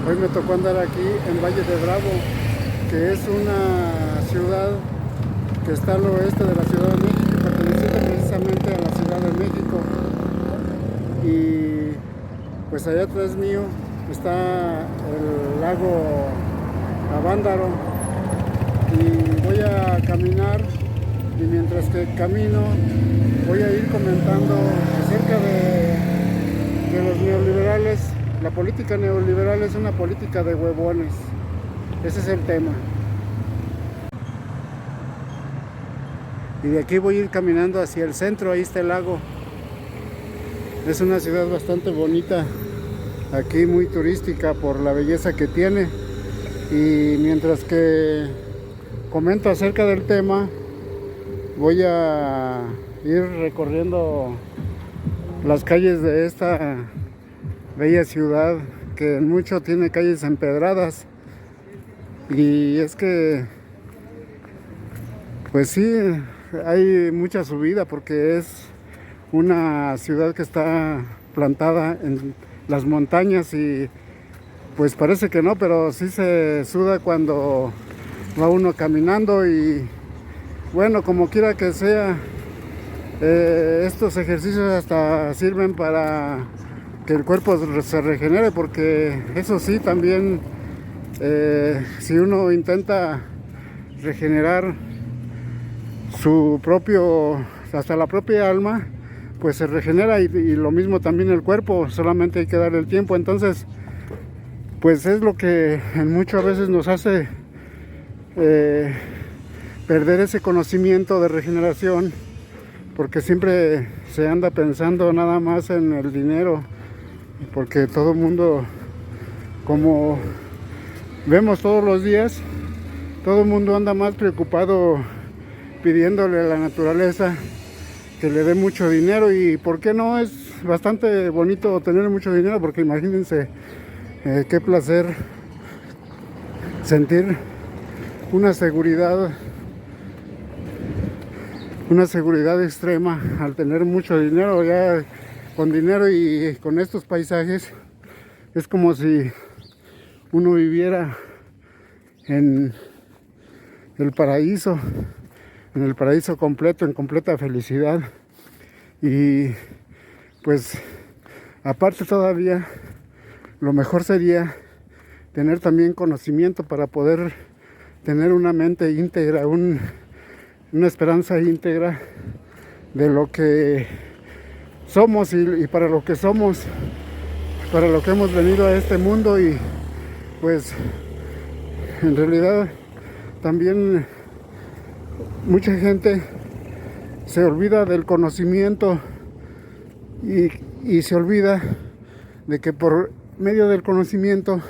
Hoy me tocó andar aquí en Valle de Bravo, que es una ciudad que está al oeste de la Ciudad de México y perteneciente precisamente a la Ciudad de México. Y pues allá atrás mío está el lago Avándaro y voy a caminar, y mientras que camino voy a ir comentando acerca de los neoliberales. La política neoliberal es una política de huevones. Ese es el tema. Y de aquí voy a ir caminando hacia el centro. Ahí está el lago. Es una ciudad bastante bonita, aquí muy turística por la belleza que tiene. Y mientras que comento acerca del tema, voy a ir recorriendo las calles de esta bella ciudad, que en mucho tiene calles empedradas. Y es que pues sí, hay mucha subida porque es una ciudad que está plantada en las montañas, y pues parece que no, pero sí se suda cuando va uno caminando. Y bueno, como quiera que sea, estos ejercicios hasta sirven para que el cuerpo se regenere, porque eso sí, también si uno intenta regenerar su propio, hasta la propia alma, pues se regenera, y lo mismo también el cuerpo, solamente hay que darle el tiempo. Entonces pues es lo que en muchas veces nos hace perder ese conocimiento de regeneración, porque siempre se anda pensando nada más en el dinero, porque todo el mundo, como vemos todos los días, todo el mundo anda más preocupado pidiéndole a la naturaleza que le dé mucho dinero. Y por qué no, es bastante bonito tener mucho dinero, porque imagínense qué placer sentir una seguridad extrema al tener mucho dinero. Ya con dinero y con estos paisajes es como si uno viviera en el paraíso completo, en completa felicidad. Y pues aparte todavía lo mejor sería tener también conocimiento para poder tener una mente íntegra, una esperanza íntegra de lo que somos y para lo que somos, para lo que hemos venido a este mundo. Y pues en realidad también mucha gente se olvida del conocimiento y se olvida de que por medio del conocimiento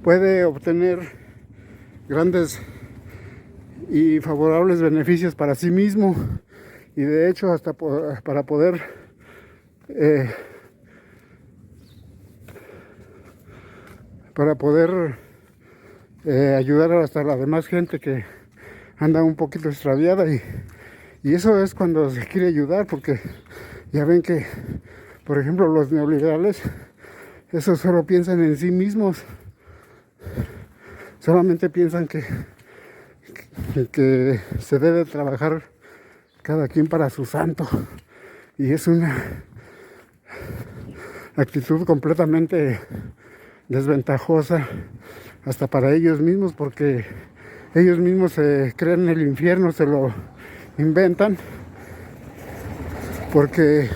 puede obtener grandes y favorables beneficios para sí mismo, y de hecho hasta para poder ayudar hasta a la demás gente que anda un poquito extraviada. Y eso es cuando se quiere ayudar, porque ya ven que, por ejemplo, los neoliberales, esos solo piensan en sí mismos, solamente piensan que se debe trabajar cada quien para su santo, y es una actitud completamente desventajosa hasta para ellos mismos, porque ellos mismos se creen el infierno, se lo inventan, porque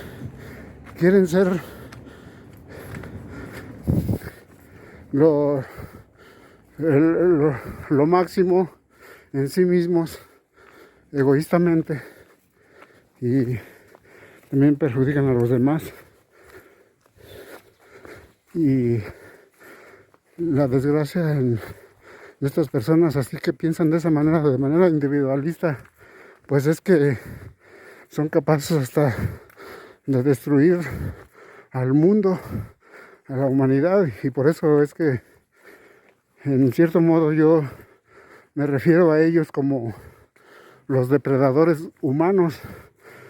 quieren ser lo máximo en sí mismos, egoístamente, y también perjudican a los demás. Y la desgracia de estas personas así que piensan de esa manera, de manera individualista, pues es que son capaces hasta de destruir al mundo, a la humanidad. Y por eso es que en cierto modo yo me refiero a ellos como los depredadores humanos,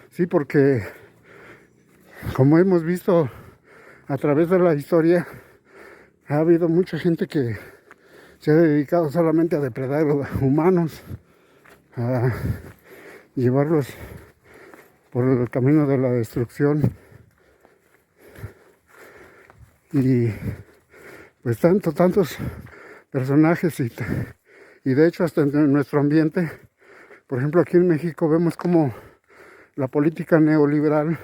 sí, porque como hemos visto a través de la historia, ha habido mucha gente que se ha dedicado solamente a depredar humanos, a llevarlos por el camino de la destrucción. Y pues tantos personajes y de hecho hasta en nuestro ambiente, por ejemplo aquí en México vemos como la política neoliberal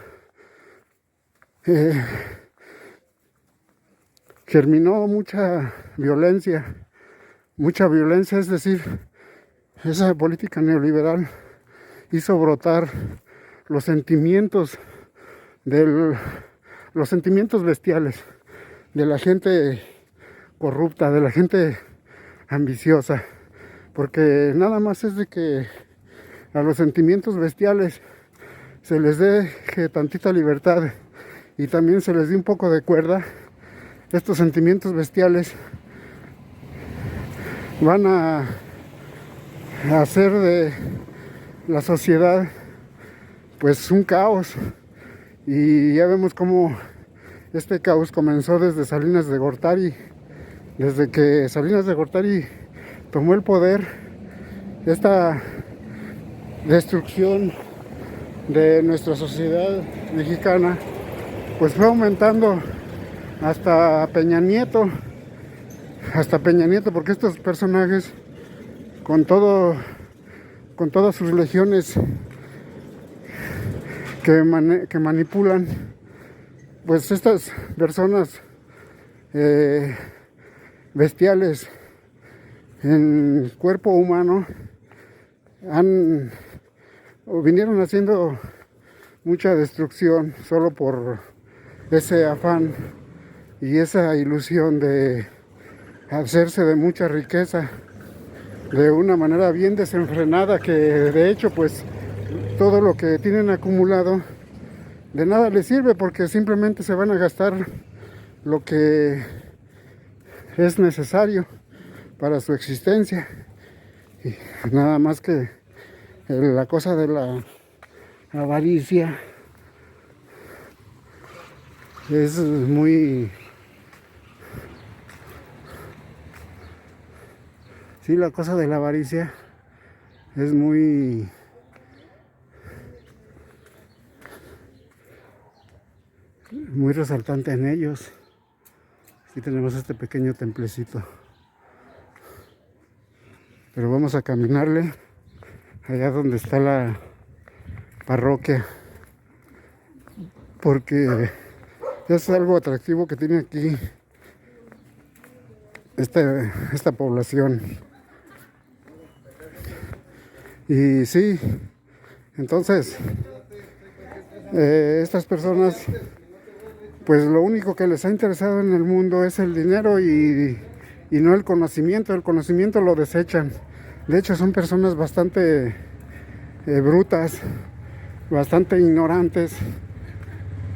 germinó mucha violencia, es decir, esa política neoliberal hizo brotar los sentimientos los sentimientos bestiales de la gente corrupta, de la gente ambiciosa, porque nada más es de que a los sentimientos bestiales se les deje tantita libertad y también se les dé un poco de cuerda. Estos sentimientos bestiales van a hacer de la sociedad pues un caos, y ya vemos cómo este caos comenzó desde Salinas de Gortari. Desde que Salinas de Gortari tomó el poder, esta destrucción de nuestra sociedad mexicana pues fue aumentando hasta Peña Nieto, porque estos personajes con todas sus legiones que manipulan, pues estas personas bestiales en cuerpo humano vinieron haciendo mucha destrucción solo por ese afán y esa ilusión de hacerse de mucha riqueza de una manera bien desenfrenada, que de hecho pues todo lo que tienen acumulado de nada les sirve, porque simplemente se van a gastar lo que es necesario para su existencia. Y nada más que la cosa de la avaricia es muy... Sí, la cosa de la avaricia es muy resaltante en ellos. Aquí tenemos este pequeño templecito, pero vamos a caminarle allá donde está la parroquia, porque es algo atractivo que tiene aquí esta población. Y sí, entonces estas personas pues lo único que les ha interesado en el mundo es el dinero y no el conocimiento. El conocimiento lo desechan. De hecho son personas bastante brutas, bastante ignorantes,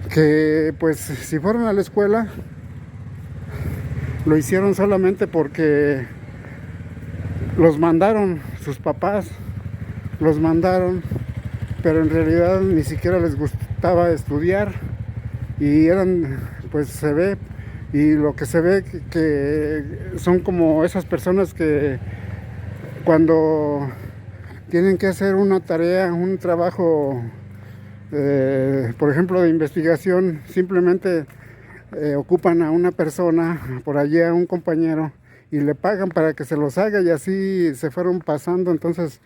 que pues si fueron a la escuela lo hicieron solamente porque los mandaron, sus papás los mandaron, pero en realidad ni siquiera les gustaba estudiar, y eran, pues se ve, y lo que se ve que son como esas personas que cuando tienen que hacer una tarea, un trabajo, por ejemplo de investigación, simplemente ocupan a una persona, por allí a un compañero, y le pagan para que se los haga, y así se fueron pasando. Entonces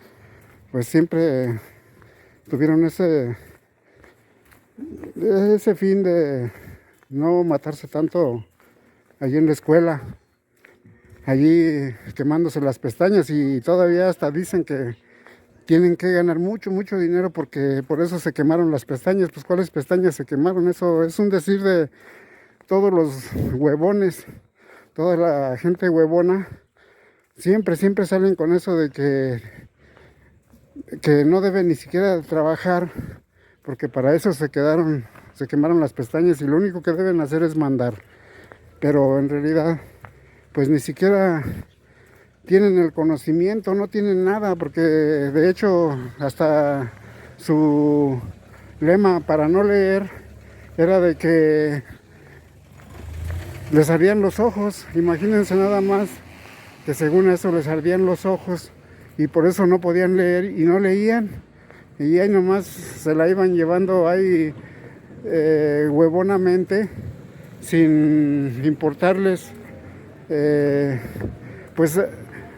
pues siempre tuvieron ese fin de no matarse tanto allí en la escuela, allí quemándose las pestañas, y todavía hasta dicen que tienen que ganar mucho dinero porque por eso se quemaron las pestañas. Pues ¿cuáles pestañas se quemaron? Eso es un decir de todos los huevones, toda la gente huevona. Siempre salen con eso de que no deben ni siquiera trabajar, porque para eso se quemaron las pestañas, y lo único que deben hacer es mandar. Pero en realidad pues ni siquiera tienen el conocimiento, no tienen nada, porque de hecho hasta su lema para no leer era de que les ardían los ojos. Imagínense nada más que según eso les ardían los ojos y por eso no podían leer y no leían. Y ahí nomás se la iban llevando ahí huevonamente, sin importarles pues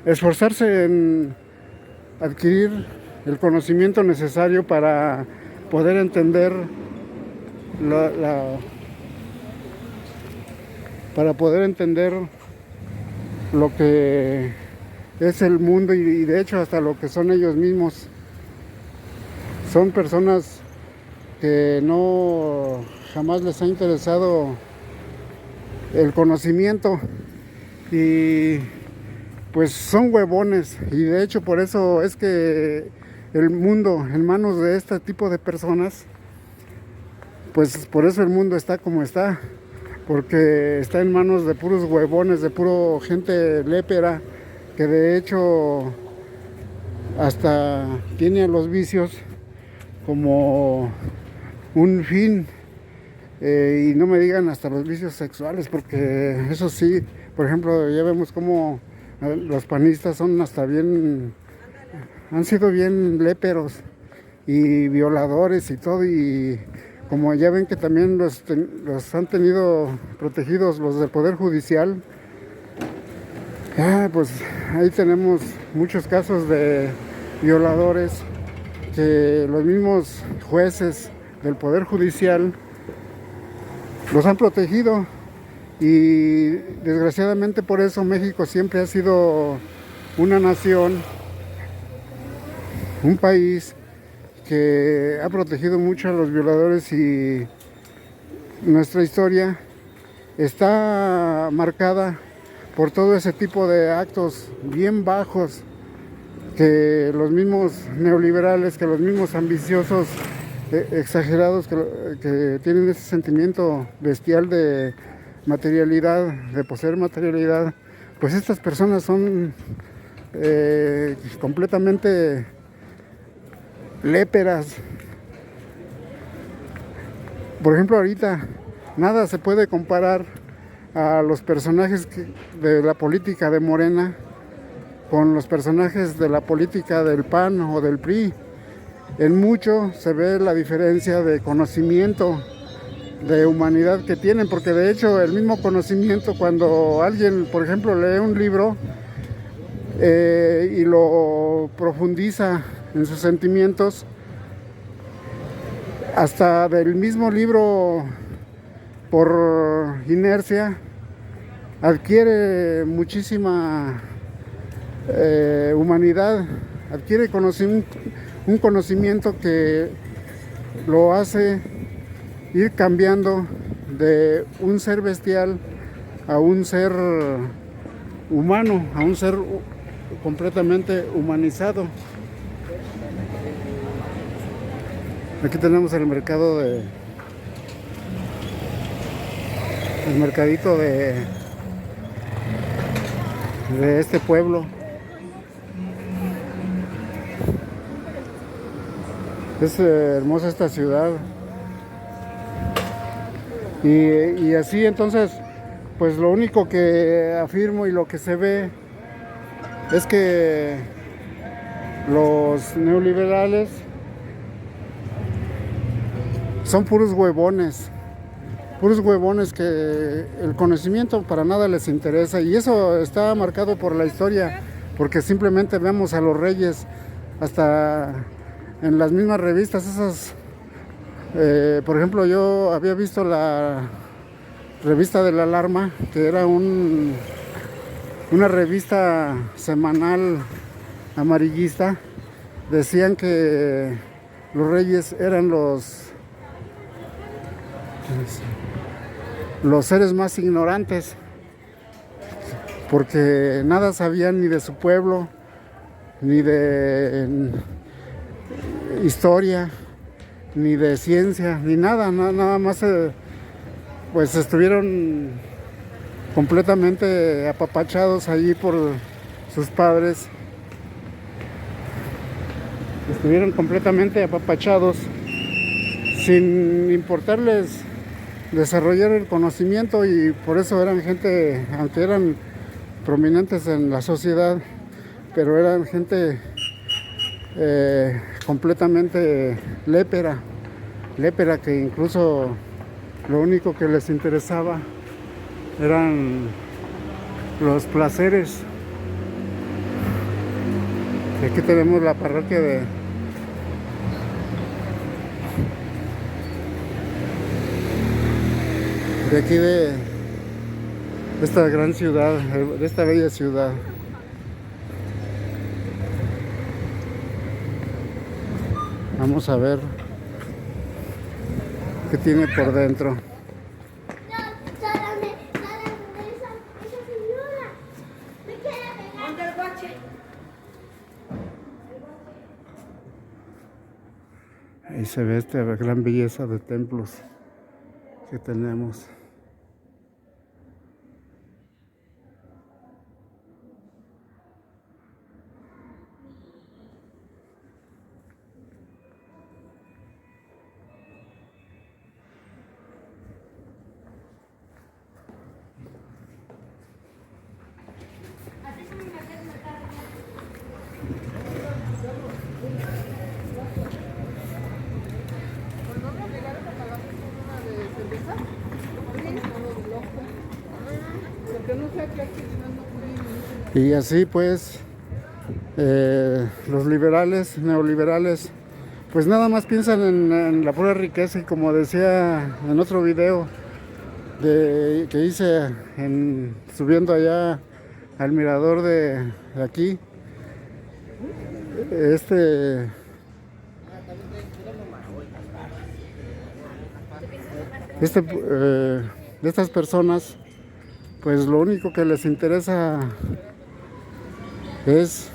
esforzarse en adquirir el conocimiento necesario para poder entender para poder entender lo que es el mundo y de hecho hasta lo que son ellos mismos. Son personas que no jamás les ha interesado el conocimiento y pues son huevones, y de hecho por eso es que el mundo en manos de este tipo de personas, pues por eso el mundo está como está, porque está en manos de puros huevones, de puro gente lépera, que de hecho hasta tiene a los vicios como un fin. Y no me digan hasta los vicios sexuales, porque eso sí, por ejemplo, ya vemos como los panistas son hasta bien, han sido bien léperos y violadores y todo, y como ya ven que también los han tenido protegidos los del Poder Judicial, pues ahí tenemos muchos casos de violadores que los mismos jueces del Poder Judicial los han protegido, y desgraciadamente por eso México siempre ha sido una nación, un país que ha protegido mucho a los violadores, y nuestra historia está marcada por todo ese tipo de actos bien bajos que los mismos neoliberales, que los mismos ambiciosos exagerados que tienen ese sentimiento bestial de materialidad, de poseer materialidad, pues estas personas son completamente léperas. Por ejemplo, ahorita nada se puede comparar a los personajes de la política de Morena con los personajes de la política del PAN o del PRI. En mucho se ve la diferencia de conocimiento, de humanidad que tienen, porque de hecho el mismo conocimiento, cuando alguien, por ejemplo, lee un libro y lo profundiza en sus sentimientos, hasta del mismo libro, por inercia, adquiere muchísima humanidad, adquiere un conocimiento que lo hace ir cambiando de un ser bestial a un ser humano, a un ser completamente humanizado. Aquí tenemos el mercado el mercadito de este pueblo. Es hermosa esta ciudad. Y así entonces, pues lo único que afirmo y lo que se ve es que los neoliberales son puros huevones que el conocimiento para nada les interesa, y eso está marcado por la historia, porque simplemente vemos a los reyes, hasta en las mismas revistas esas. Por ejemplo, yo había visto la revista de la Alarma, que era una revista semanal amarillista. Decían que los reyes eran los seres más ignorantes, porque nada sabían ni de su pueblo, ni de historia, ni de ciencia, ni nada más pues estuvieron completamente apapachados allí por sus padres. Estuvieron completamente apapachados sin importarles desarrollar el conocimiento, y por eso eran gente, aunque eran prominentes en la sociedad, pero eran gente completamente lépera, que incluso lo único que les interesaba eran los placeres. Aquí tenemos la parroquia de aquí de esta gran ciudad, de esta bella ciudad. Vamos a ver qué tiene por dentro. Ahí se ve esta gran belleza de templos que tenemos. Y así pues los liberales, neoliberales, pues nada más piensan en la pura riqueza, y como decía en otro video que hice subiendo allá al mirador de aquí, de estas personas, pues lo único que les interesa es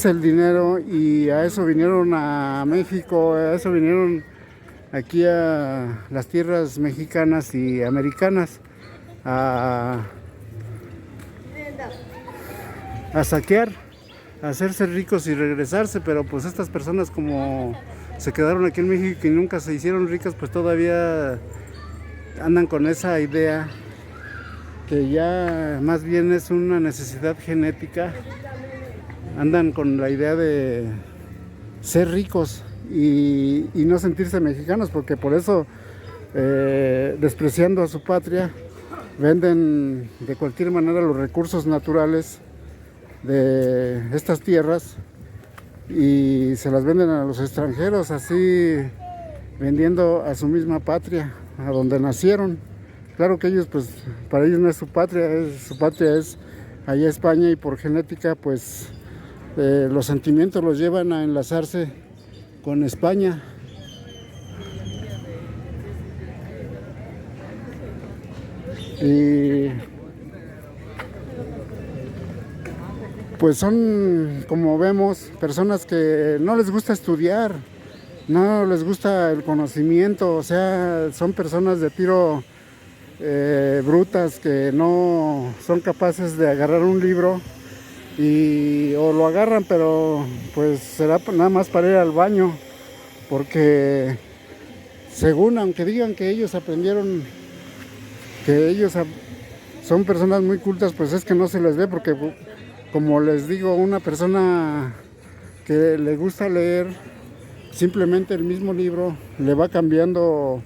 el dinero, y a eso vinieron a México, a eso vinieron aquí a las tierras mexicanas y americanas, a saquear, a hacerse ricos y regresarse. Pero pues estas personas, como se quedaron aquí en México y nunca se hicieron ricas, pues todavía andan con esa idea, que ya más bien es una necesidad genética. Andan con la idea de ser ricos y no sentirse mexicanos, porque por eso, despreciando a su patria, venden de cualquier manera los recursos naturales de estas tierras y se las venden a los extranjeros, así vendiendo a su misma patria, a donde nacieron. Claro que ellos, pues, para ellos no es su patria, su patria es allá España, y por genética, pues, los sentimientos los llevan a enlazarse con España. Y pues son, como vemos, personas que no les gusta estudiar, no les gusta el conocimiento, o sea, son personas de tiro brutas, que no son capaces de agarrar un libro, o lo agarran, pero pues será nada más para ir al baño, porque según, aunque digan que ellos aprendieron, que ellos son personas muy cultas, pues es que no se les ve, porque como les digo, una persona que le gusta leer, simplemente el mismo libro le va cambiando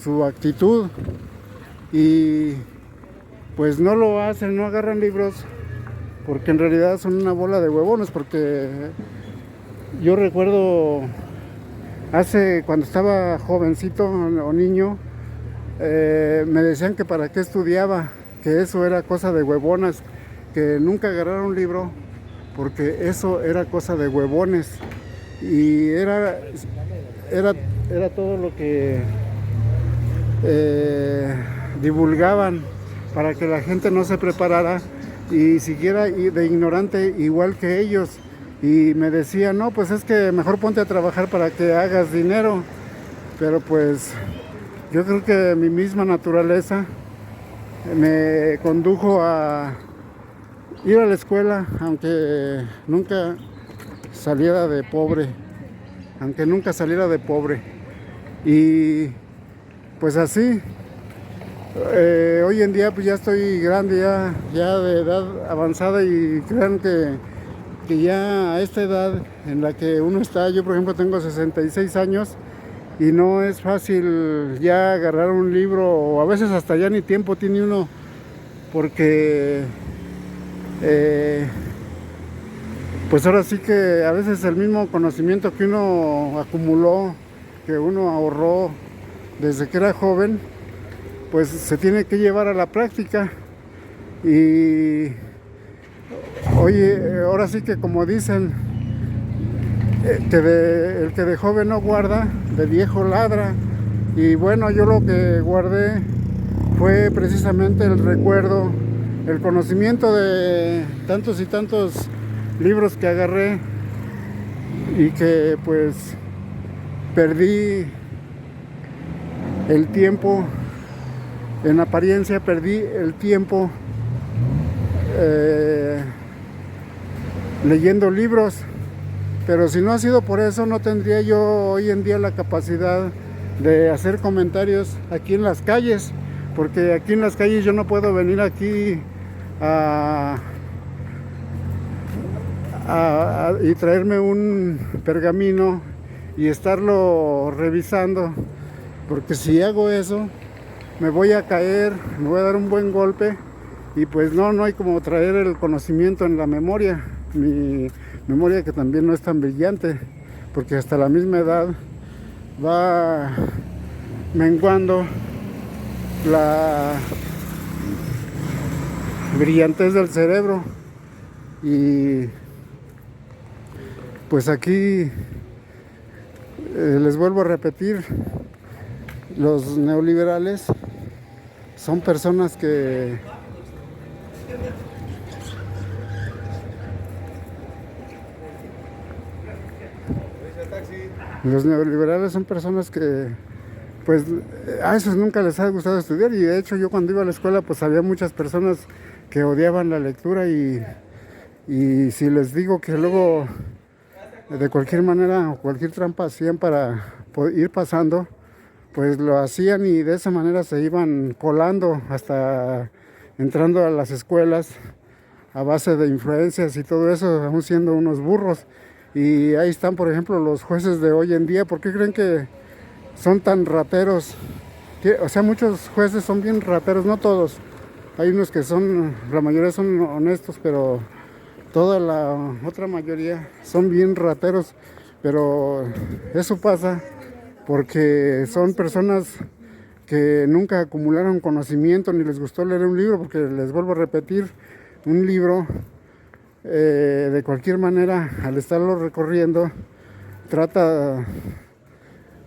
su actitud, y pues no lo hacen, no agarran libros, porque en realidad son una bola de huevones. Porque yo recuerdo cuando estaba jovencito o niño, me decían que para qué estudiaba, que eso era cosa de huevonas, que nunca agarrara un libro, porque eso era cosa de huevones, y era todo lo que divulgaban para que la gente no se preparara y siguiera de ignorante igual que ellos. Y me decían, no, pues es que mejor ponte a trabajar para que hagas dinero. Pero pues yo creo que mi misma naturaleza me condujo a ir a la escuela, aunque nunca saliera de pobre. aunque nunca saliera de pobre. Y pues así, hoy en día pues ya estoy grande, ya de edad avanzada, y crean que ya a esta edad en la que uno está, yo por ejemplo tengo 66 años, y no es fácil ya agarrar un libro, o a veces hasta ya ni tiempo tiene uno, porque pues ahora sí que a veces el mismo conocimiento que uno acumuló, que uno ahorró desde que era joven, pues se tiene que llevar a la práctica. Y oye, ahora sí que como dicen, el que de joven no guarda, de viejo ladra. Y bueno, yo lo que guardé fue precisamente el recuerdo, el conocimiento de tantos y tantos libros que agarré, y que pues perdí el tiempo, en apariencia perdí el tiempo leyendo libros. Pero si no ha sido por eso, no tendría yo hoy en día la capacidad de hacer comentarios aquí en las calles, porque aquí en las calles yo no puedo venir aquí y traerme un pergamino y estarlo revisando, porque si hago eso me voy a caer, me voy a dar un buen golpe, y pues no hay como traer el conocimiento en la memoria, mi memoria, que también no es tan brillante, porque hasta la misma edad va menguando la brillantez del cerebro. Y pues aquí les vuelvo a repetir, los neoliberales son personas que pues a esos nunca les ha gustado estudiar. Y de hecho yo cuando iba a la escuela pues había muchas personas que odiaban la lectura, y si les digo que luego de cualquier manera o cualquier trampa hacían para ir pasando, pues lo hacían, y de esa manera se iban colando hasta entrando a las escuelas a base de influencias y todo eso, aún siendo unos burros. Y ahí están, por ejemplo, los jueces de hoy en día. ¿Por qué creen que son tan rateros? O sea, muchos jueces son bien rateros, no todos. Hay unos que la mayoría son honestos, pero toda la otra mayoría son bien rateros. Pero eso pasa porque son personas que nunca acumularon conocimiento, ni les gustó leer un libro, porque les vuelvo a repetir, un libro de cualquier manera, al estarlo recorriendo, trata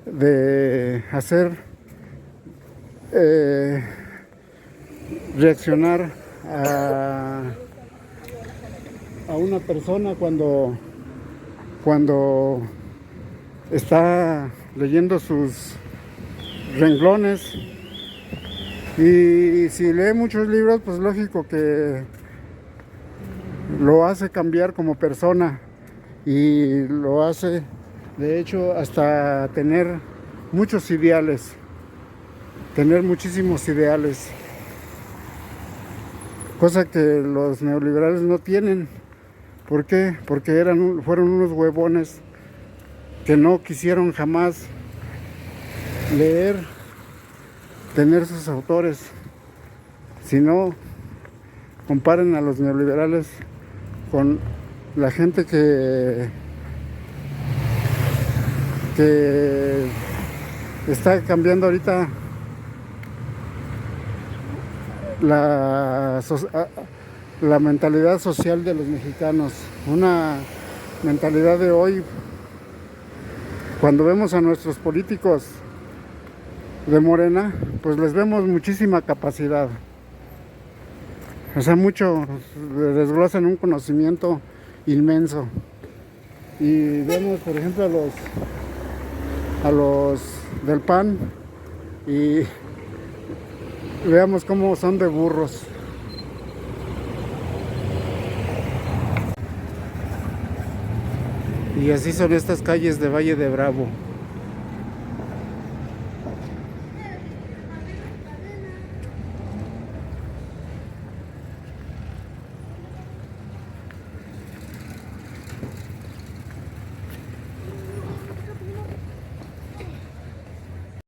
de hacer reaccionar a una persona cuando está leyendo sus renglones. Y si lee muchos libros, pues lógico que lo hace cambiar como persona, y lo hace de hecho hasta tener muchos ideales, tener muchísimos ideales, cosa que los neoliberales no tienen. ¿Por qué? Porque fueron unos huevones que no quisieron jamás leer, tener sus autores. Si no, comparen a los neoliberales con la gente que está cambiando ahorita la mentalidad social de los mexicanos. Una mentalidad de hoy, cuando vemos a nuestros políticos de Morena, pues les vemos muchísima capacidad. O sea, desglosan un conocimiento inmenso. Y vemos, por ejemplo, a los del PAN, y veamos cómo son de burros. Y así son estas calles de Valle de Bravo.